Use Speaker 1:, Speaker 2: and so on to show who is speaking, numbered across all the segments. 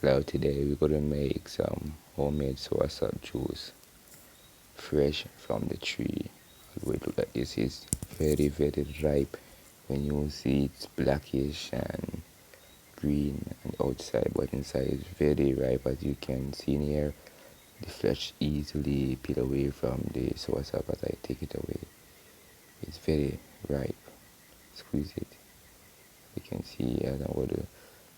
Speaker 1: Now today we're gonna make some homemade soursop juice, fresh from the tree. The way it look like this is very ripe. When you see it's blackish and green and outside, but inside is very ripe, as you can see in here. The flesh easily peel away from the soursop as I take it away. It's very ripe. Squeeze it. You can see as I'm going to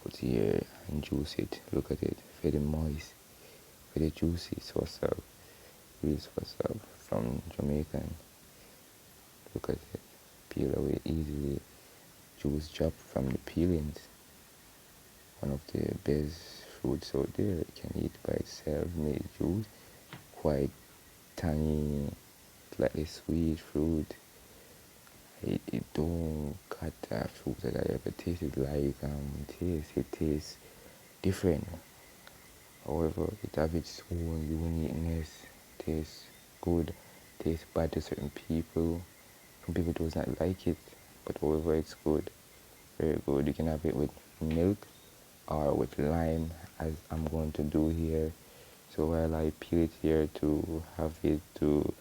Speaker 1: put here and juice it. Look at it. Very moist. Very juicy soursop. Real soursop from Jamaican. Look at it. Peel away easily. Juice drop from the peelings. One of the best fruits out there. You can eat by itself. Made juice. Quite tangy. Slightly sweet fruit. It don't cut fruit that I ever tasted like taste. It tastes different. However, it has its own uniqueness. Tastes good. Tastes bad to certain people. Some people does not like it, but however, it's good. Very good. You can have it with milk or with lime, as I'm going to do here. So while I peel it here to have it to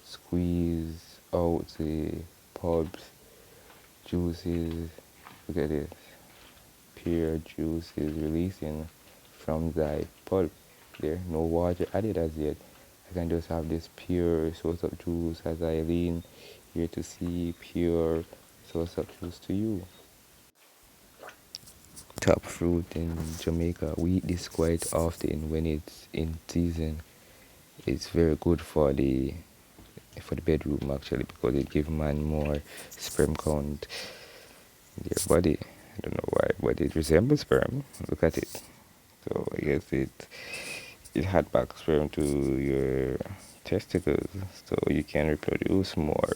Speaker 1: squeeze out the pulps, juices, look at this, pure juice is releasing from the pulp. There, no water added as yet. I can just have this pure source of juice as I lean here to see pure source of juice to you. Top fruit in Jamaica. We eat this quite often when it's in season. It's very good for the bedroom actually, because it gives man more sperm count in their body. I don't know why, but it resembles sperm. Look at it. So I guess it had back sperm to your testicles, so you can reproduce more.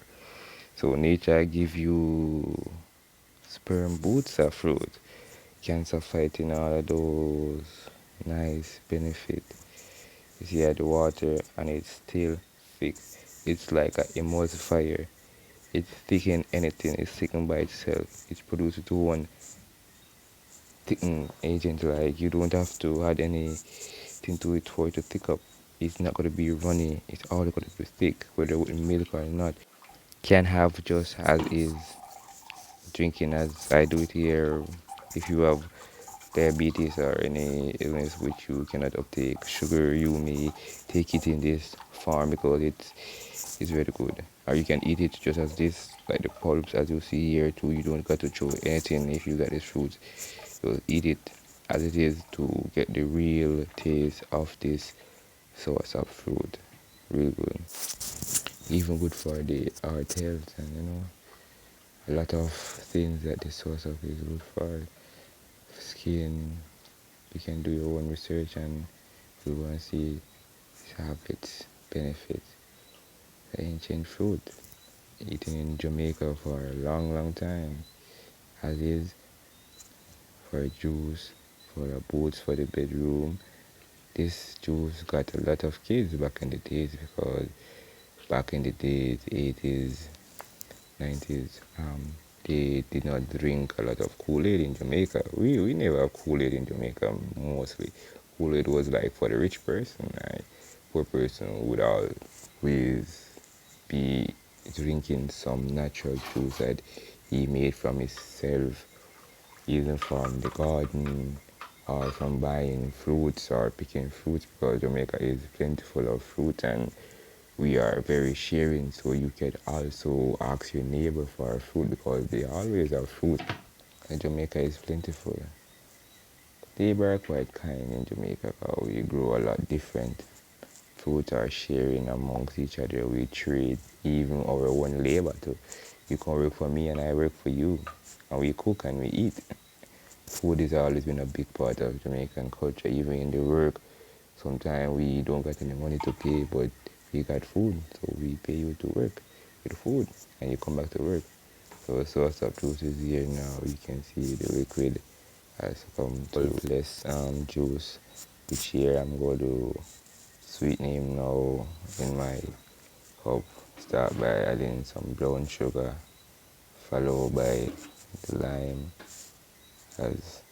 Speaker 1: So nature give you sperm boots of fruit, cancer fighting, all of those nice benefit. You see at the water and it's still thick. It's like an emulsifier. It thicken anything. It's thickened by itself. It produces its own thickening agent. Like you don't have to add anything to it for it to thick up. It's not going to be runny. It's all going to be thick, whether with milk or not. Can have just as is, drinking as I do it here. If you have diabetes or any illness which you cannot uptake sugar, you may take it in this form because it's very good. Or you can eat it just as this, like the pulps as you see here too. You don't got to throw anything if you got this fruit. So eat it as it is to get the real taste of this source of fruit. Real good. Even good for the heart health and a lot of things that the source of is good for. Skin, you can do your own research and you want to see have its benefits. The ancient fruit, eaten in Jamaica for a long time, as is for juice, for the boots, for the bedroom. This juice got a lot of kids back in the days, because back in the days, 80s, 90s, they did not drink a lot of Kool-Aid in Jamaica. We never have Kool-Aid in Jamaica mostly. Kool-Aid was like for the rich person. Right? Poor person would always be drinking some natural juice that he made from himself, either from the garden or from buying fruits or picking fruits, because Jamaica is plentiful of fruit and we are very sharing, so you can also ask your neighbor for fruit because they always have fruit. And Jamaica is plentiful. Neighbor are quite kind in Jamaica because we grow a lot different. Fruit are sharing amongst each other. We trade even our own labor too. You can work for me and I work for you. And we cook and we eat. Food has always been a big part of Jamaican culture, even in the work. Sometimes we don't get any money to pay, but we got food, so we pay you to work with food, and you come back to work. So source of truth is here now. You can see the liquid has come to less juice, which here I'm going to sweeten him now in my cup. Start by adding some brown sugar, followed by the lime as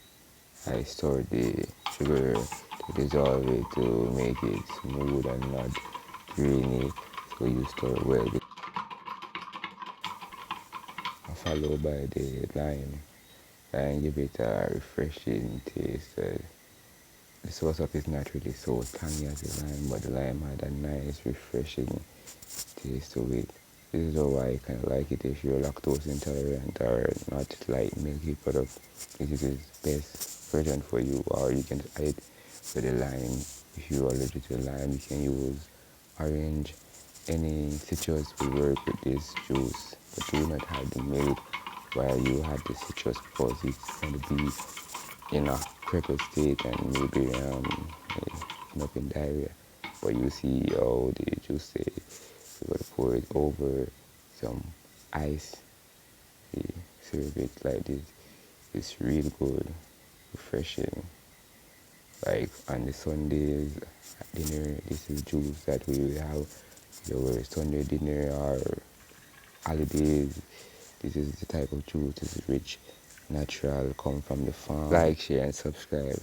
Speaker 1: I store the sugar to dissolve it to make it smooth and not grainy. So you stir well, followed by the lime and give it a refreshing taste. The sauce up is not really so tangy as the lime, but the lime had a nice, refreshing taste to it. This is how I kind of like it. If you're lactose intolerant or not like milky product, this is the best version for you. Or you can add with the lime. If you're allergic to lime, you can use orange. Any citrus will work with this juice, but do not have the milk while you have the citrus because it's going to be in a crippled state and maybe end up in diarrhea. But you see how the juice say you're going to pour it over some ice. You serve it like this. It's really good, refreshing. Like on the Sundays at dinner, this is juice that we will have our Sunday dinner or holidays. This is the type of juice. This is rich, natural, come from the farm. Like, share, and subscribe.